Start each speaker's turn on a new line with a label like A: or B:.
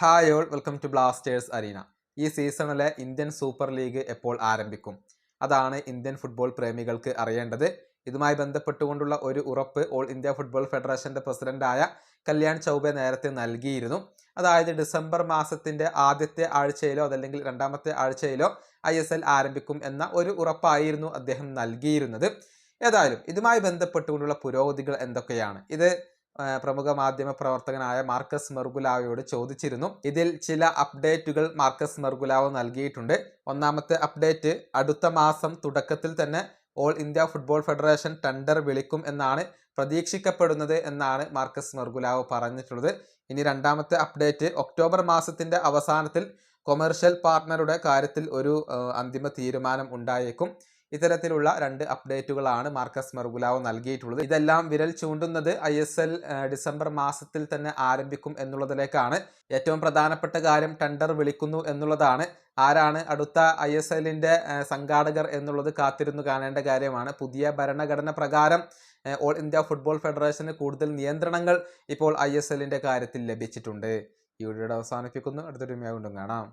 A: Hi all, welcome to blasters arena. ഈ സീസണിലെ Indian super league എപ്പോൾ ആരംഭിക്കും? അതാണ് ഇന്ത്യൻ ഫുട്ബോൾ പ്രേമികൾക്ക് അറിയേണ്ടത്. ഇതുമായി ബന്ധപ്പെട്ടുകൊണ്ടുള്ള ഒരു ഉറപ്പ് ഓൾ ഇന്ത്യ ഫുട്ബോൾ ഫെഡറേഷന്റെ പ്രസിഡന്റായ കല്യാൺ ചൗബെ നേരത്തെ നൽകിയിരുന്നു. അതായത് ഡിസംബർ മാസത്തിന്റെ ആദ്യത്തെ ആഴ്ചയിലോ അതല്ലെങ്കിൽ രണ്ടാമത്തെ ആഴ്ചയിലോ ISL ആരംഭിക്കും എന്ന ഒരു ഉറപ്പായിരുന്നു അദ്ദേഹം നൽകിയിരുന്നത്. ഏതായാലും ഇതുമായി ബന്ധപ്പെട്ടുകൊണ്ടുള്ള പുരോഗതികൾ എന്തൊക്കെയാണ്? ഇത് പ്രമുഖ മാധ്യമ പ്രവർത്തകനായ മാർക്കസ് മെർഗുലാവയോട് ചോദിച്ചിരുന്നു. ഇതിൽ ചില അപ്ഡേറ്റുകൾ മാർക്കസ് മെർഗുലാവോ നൽകിയിട്ടുണ്ട്. ഒന്നാമത്തെ അപ്ഡേറ്റ്, അടുത്ത മാസം തുടക്കത്തിൽ തന്നെ all India football federation tender വിളിക്കും എന്നാണ് പ്രതീക്ഷിക്കപ്പെടുന്നത് എന്നാണ് മാർക്കസ് മെർഗുലാവോ പറഞ്ഞിട്ടുള്ളത്. ഇനി രണ്ടാമത്തെ അപ്ഡേറ്റ്, ഒക്ടോബർ മാസത്തിന്റെ അവസാനത്തിൽ കൊമേഴ്ഷ്യൽ പാർട്ട്ണറുടെ കാര്യത്തിൽ ഒരു അന്തിമ തീരുമാനം ഉണ്ടായേക്കും. ഇത്തരത്തിലുള്ള രണ്ട് അപ്ഡേറ്റുകളാണ് മാർക്കസ് മെർഗുലാവോ നൽകിയിട്ടുള്ളത്. ഇതെല്ലാം വിരൽ ചൂണ്ടുന്നത് ISL ഡിസംബർ മാസത്തിൽ തന്നെ ആരംഭിക്കും എന്നുള്ളതിലേക്കാണ്. ഏറ്റവും പ്രധാനപ്പെട്ട കാര്യം ടെൻഡർ വിളിക്കുന്നു എന്നുള്ളതാണ്. ആരാണ് അടുത്ത ISLന്റെ സംഘാടകർ എന്നുള്ളത് കാത്തിരുന്നു കാണേണ്ട കാര്യമാണ്. പുതിയ ഭരണഘടന പ്രകാരം ഓൾ ഇന്ത്യ ഫുട്ബോൾ ഫെഡറേഷന് കൂടുതൽ നിയന്ത്രണങ്ങൾ ഇപ്പോൾ ISLന്റെ കാര്യത്തിൽ ലഭിച്ചിട്ടുണ്ട്. ഈ വീഡിയോയുടെ അവസാനിപ്പിക്കുന്നു. അടുത്തൊരു വീഡിയോ വീണ്ടും കാണാം.